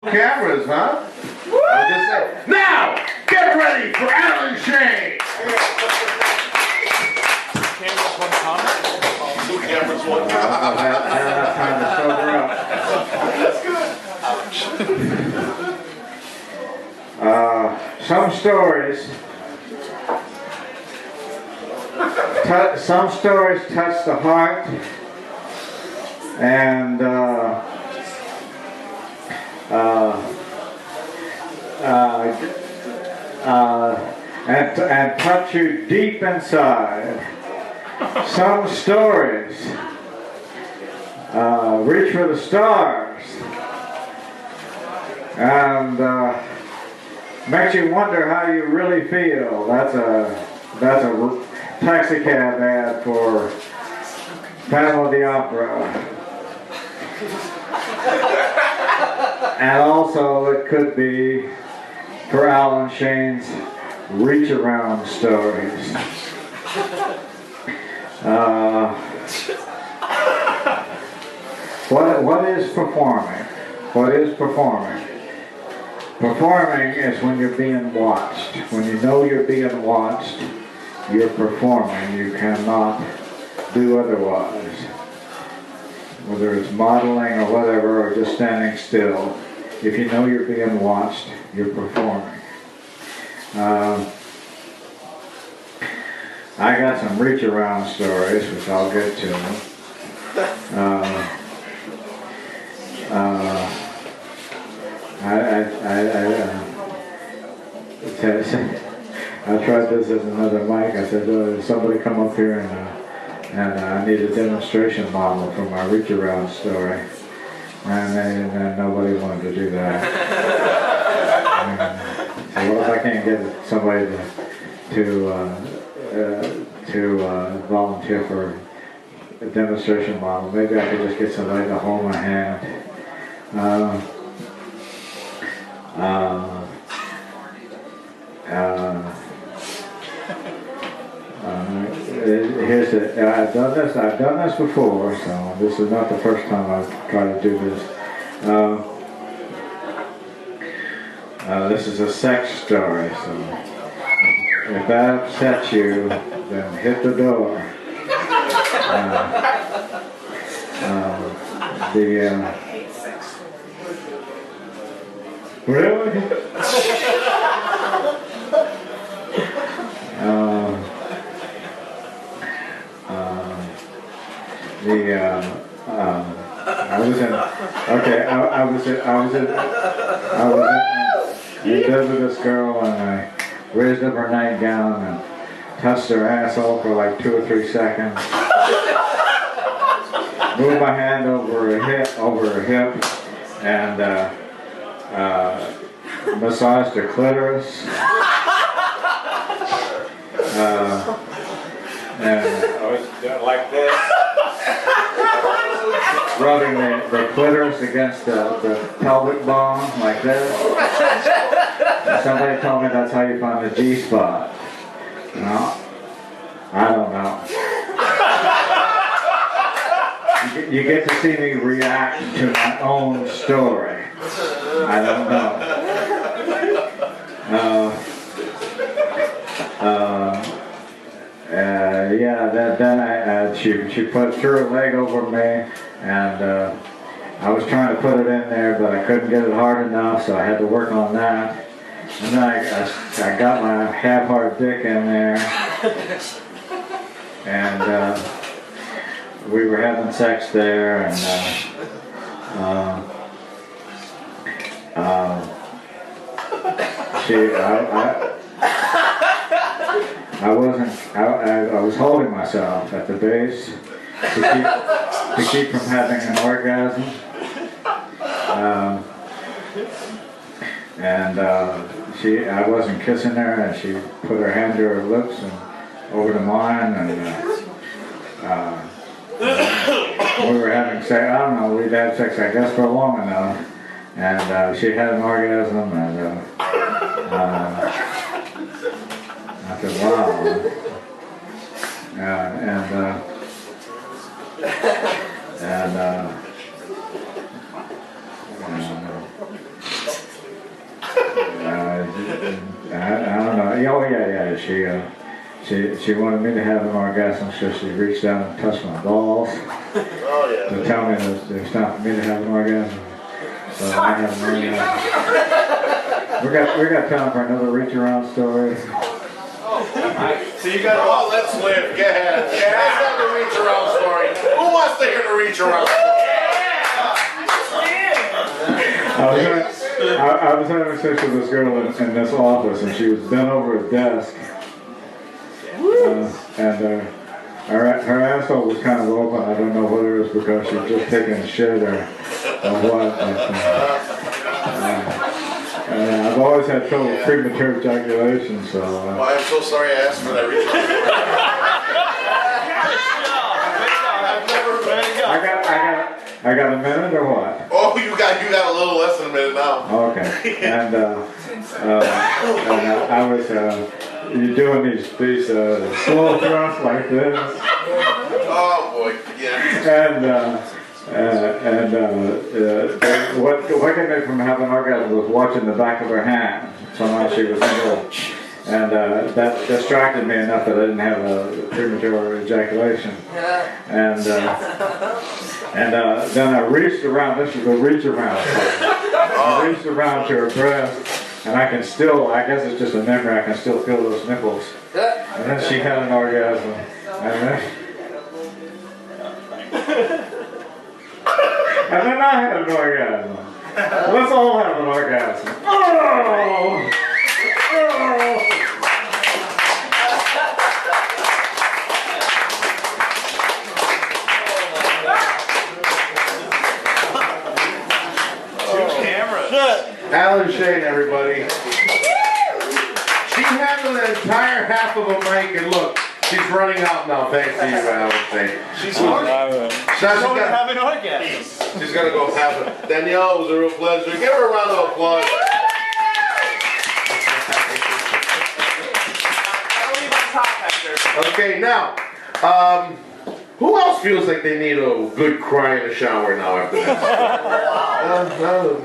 Cameras, huh? I'm just saying. Now, get ready for Alan Shain. Cameras, one comment. Two cameras, one I don't have time to sober up. Some stories touch the heart, and and touch you deep inside. Some stories reach for the stars and makes you wonder how you really feel. That's a taxi cab ad for Phantom of the Opera. And also it could be for Alan Shain's reach around stories. What is performing? What is performing? Performing is when you're being watched. When you know you're being watched, you're performing. You cannot do otherwise. Whether it's modeling or whatever, or just standing still. If you know you're being watched, you're performing. I got some reach around stories, which I'll get to. I tried this as another mic. I said, somebody come up here and I need a demonstration model for my reach around story. And nobody wanted to do that. So what if I can't get somebody to volunteer for a demonstration model? Maybe I could just get somebody to hold my hand. Here's it. I've done this before, so this is not the first time I've tried to do this. This is a sex story, so if that upsets you, then hit the door. Really? I was in bed with this girl, and I raised up her nightgown and touched her asshole for like 2 or 3 seconds. Moved my hand over her hip, and massaged her clitoris. And I was like this, rubbing the clitoris against the pelvic bone, like this. And somebody told me that's how you find the G-spot. No, I don't know. You get to see me react to my own story. I don't know. Then she threw her leg over me, and I was trying to put it in there, but I couldn't get it hard enough, so I had to work on that. And then I got my half-hard dick in there, and we were having sex there, and I was holding myself at the base to keep from having an orgasm. I wasn't kissing her, and she put her hand to her lips and over to mine, and we were having sex. I don't know, we'd had sex, I guess, for long enough, and she had an orgasm, and I said, wow. I don't know. Oh yeah. She wanted me to have an orgasm, so she reached out and touched my balls to tell me that it's time for me to have an orgasm. So I have an orgasm. We got time for another reach around story. So you got. Oh, let's live. Go ahead. Yeah, let's have the reach around story. Who wants to hear the reach around story? I was having sex with this girl in this office, and she was bent over a desk, and her asshole was kind of open. I don't know whether it was because she was just taking a shit or what. I've always had trouble with premature ejaculation, so. Well, I'm so sorry I asked for that reach around story. I got a minute or what? Oh, you got a little less than a minute now. Okay. And I was you're doing these slow thrusts like this. Oh boy, yeah. And what kept me from having an orgasm was watching the back of her hand. Somehow she was single. And that distracted me enough that I didn't have a premature ejaculation. And then I reached around. This is a reach around. I reached around to her breast, and I can still, I guess it's just a memory, I can still feel those nipples. And then she had an orgasm. And then I had an orgasm. Let's all have an orgasm. Oh! Alan Shain, everybody. She handled an entire half of a mic, and look, she's running out now. Thanks to you, Alan Shain. She's going to have an orgasm. She's going to go have it. Danielle, it was a real pleasure. Give her a round of applause. Okay, now, who else feels like they need a good cry in the shower now after that?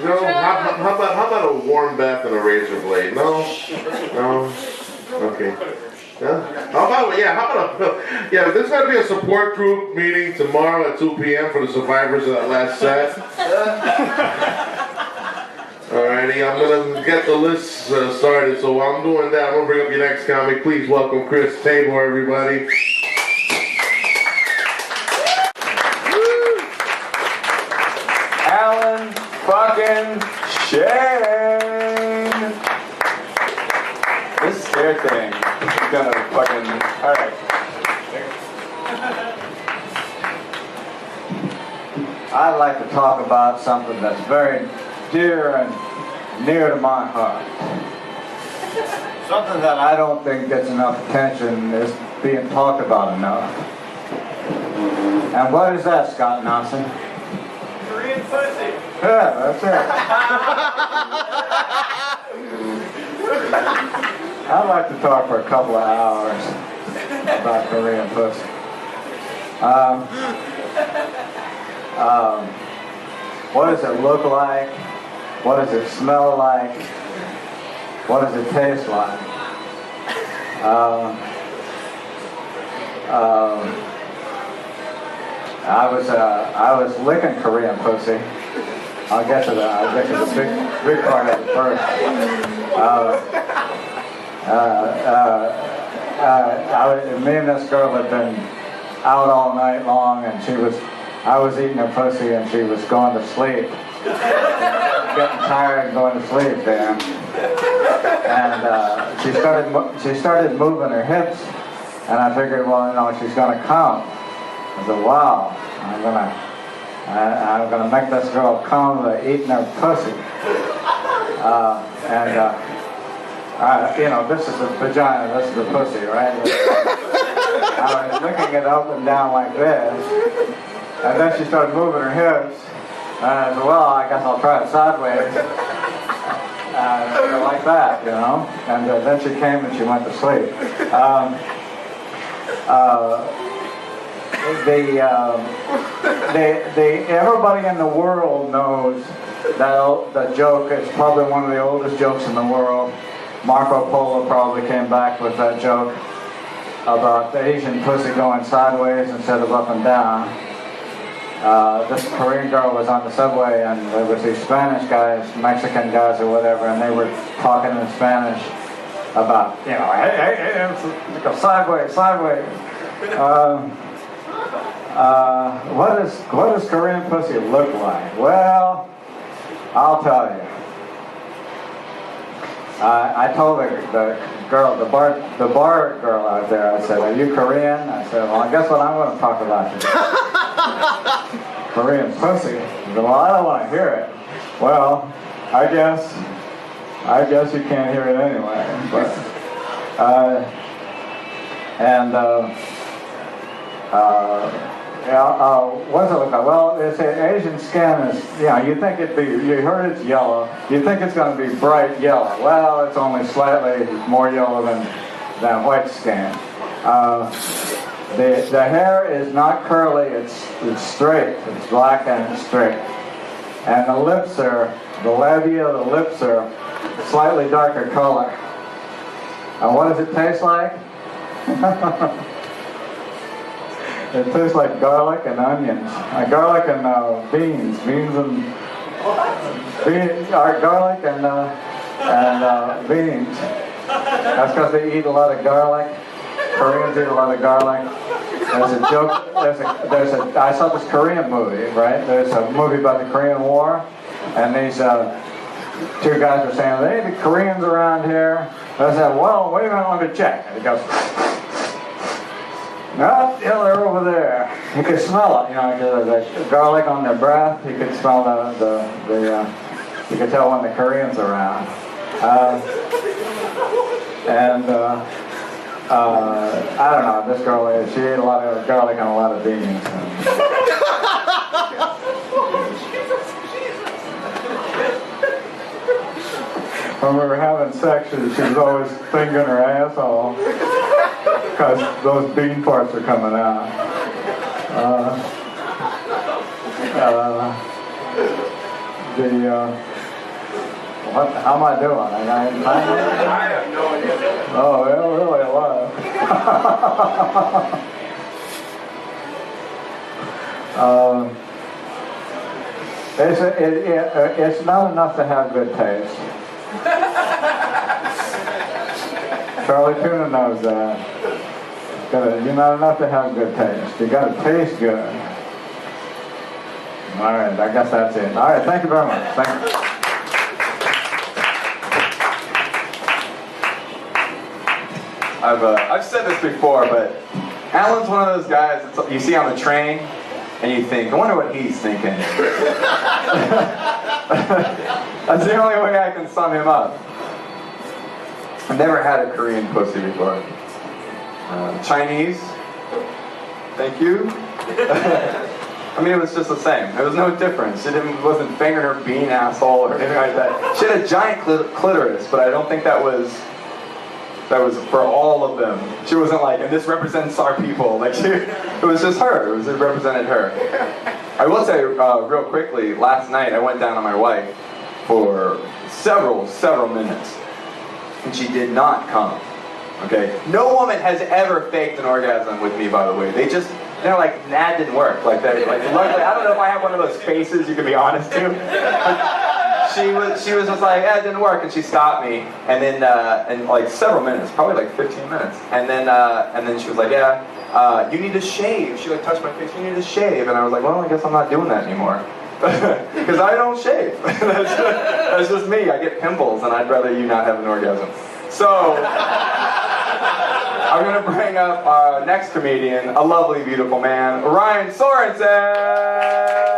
Joe, how about a warm bath and a razor blade? No? Okay. Yeah, there's going to be a support group meeting tomorrow at 2 p.m. for the survivors of that last set. Alrighty, I'm going to get the list started, so while I'm doing that, I'm going to bring up your next comic. Please welcome Chris Tabor, everybody. Alan fucking Shain. This scare thing is gonna fucking. Alright. I'd like to talk about something that's very dear and near to my heart. Something that I don't think gets enough attention is being talked about enough. And what is that, Scott Nelson? Korean pussy. Yeah, that's it. I'd like to talk for a couple of hours about Korean pussy. What does it look like? What does it smell like? What does it taste like? I was licking Korean pussy. I'll get to the big part of it first. Me and this girl had been out all night long, and I was eating her pussy, and she was going to sleep, getting tired and going to sleep, damn. And she started moving her hips, and I figured, well, she's gonna come. I said, wow, I'm gonna make this girl come by eating her pussy. This is the vagina, this is the pussy, right? I was licking it up and down like this, and then she started moving her hips, and I said, well, I guess I'll try it sideways, like that, and then she came and she went to sleep. Everybody in the world knows that the joke is probably one of the oldest jokes in the world. Marco Polo probably came back with that joke about the Asian pussy going sideways instead of up and down. This Korean girl was on the subway, and there was these Spanish guys, Mexican guys or whatever, and they were talking in Spanish about, you know, hey, go sideways, sideways. What does Korean pussy look like? Well, I'll tell you. I told the girl, the bar girl out there, I said, "Are you Korean?" I said, "Well, guess what I'm going to talk about today." Korean pussy. I said, "Well, I don't want to hear it." Well, I guess you can't hear it anyway. But what's it look like? Well, they say Asian skin is, you know, you think you heard it's yellow, you think it's going to be bright yellow. Well, it's only slightly more yellow than white skin. The hair is not curly, it's straight, it's black and straight. And the labia of the lips are slightly darker color. And what does it taste like? It tastes like garlic and onions. Garlic and beans. Beans and garlic and beans. That's because they eat a lot of garlic. Koreans eat a lot of garlic. There's a joke. I saw this Korean movie, right? There's a movie about the Korean War, and these two guys are saying, "Hey, the Koreans around here." I said, "Well, wait a minute, let me check." And he goes, "No, yeah, they're over there." You could smell it, you know, the garlic on their breath. You could smell you could tell when the Koreans are around. I don't know, this girl, she ate a lot of garlic and a lot of beans. When we were having sex, she was always fingering her asshole because those bean parts are coming out. How am I doing? I have no idea. Oh, well, really a lot. It's not enough to have good taste. Charlie Tuna knows that. You're not enough to have good taste. You got to taste good. All right, I guess that's it. All right, thank you very much. Thank you. I've said this before, but Alan's one of those guys that you see on the train, and you think, I wonder what he's thinking. That's the only way I can sum him up. I've never had a Korean pussy before. Chinese, thank you. I mean, it was just the same. There was no difference. She wasn't fingering her bean asshole or anything like that. She had a giant clitoris, but I don't think that was for all of them. She wasn't like, and this represents our people. Like, it was just her. It represented her. I will say, real quickly, last night I went down on my wife for several minutes, and she did not come. Okay? No woman has ever faked an orgasm with me, by the way. They're like, that didn't work. Like, luckily, I don't know if I have one of those faces you can be honest to. She was just like, it didn't work, and she stopped me, and then in like several minutes, probably like 15 minutes, and then she was like, you need to shave. She like touched my face, you need to shave, and I was like, well, I guess I'm not doing that anymore, because I don't shave. That's just me. I get pimples, and I'd rather you not have an orgasm. So I'm gonna bring up our next comedian, a lovely, beautiful man, Ryan Sorensen.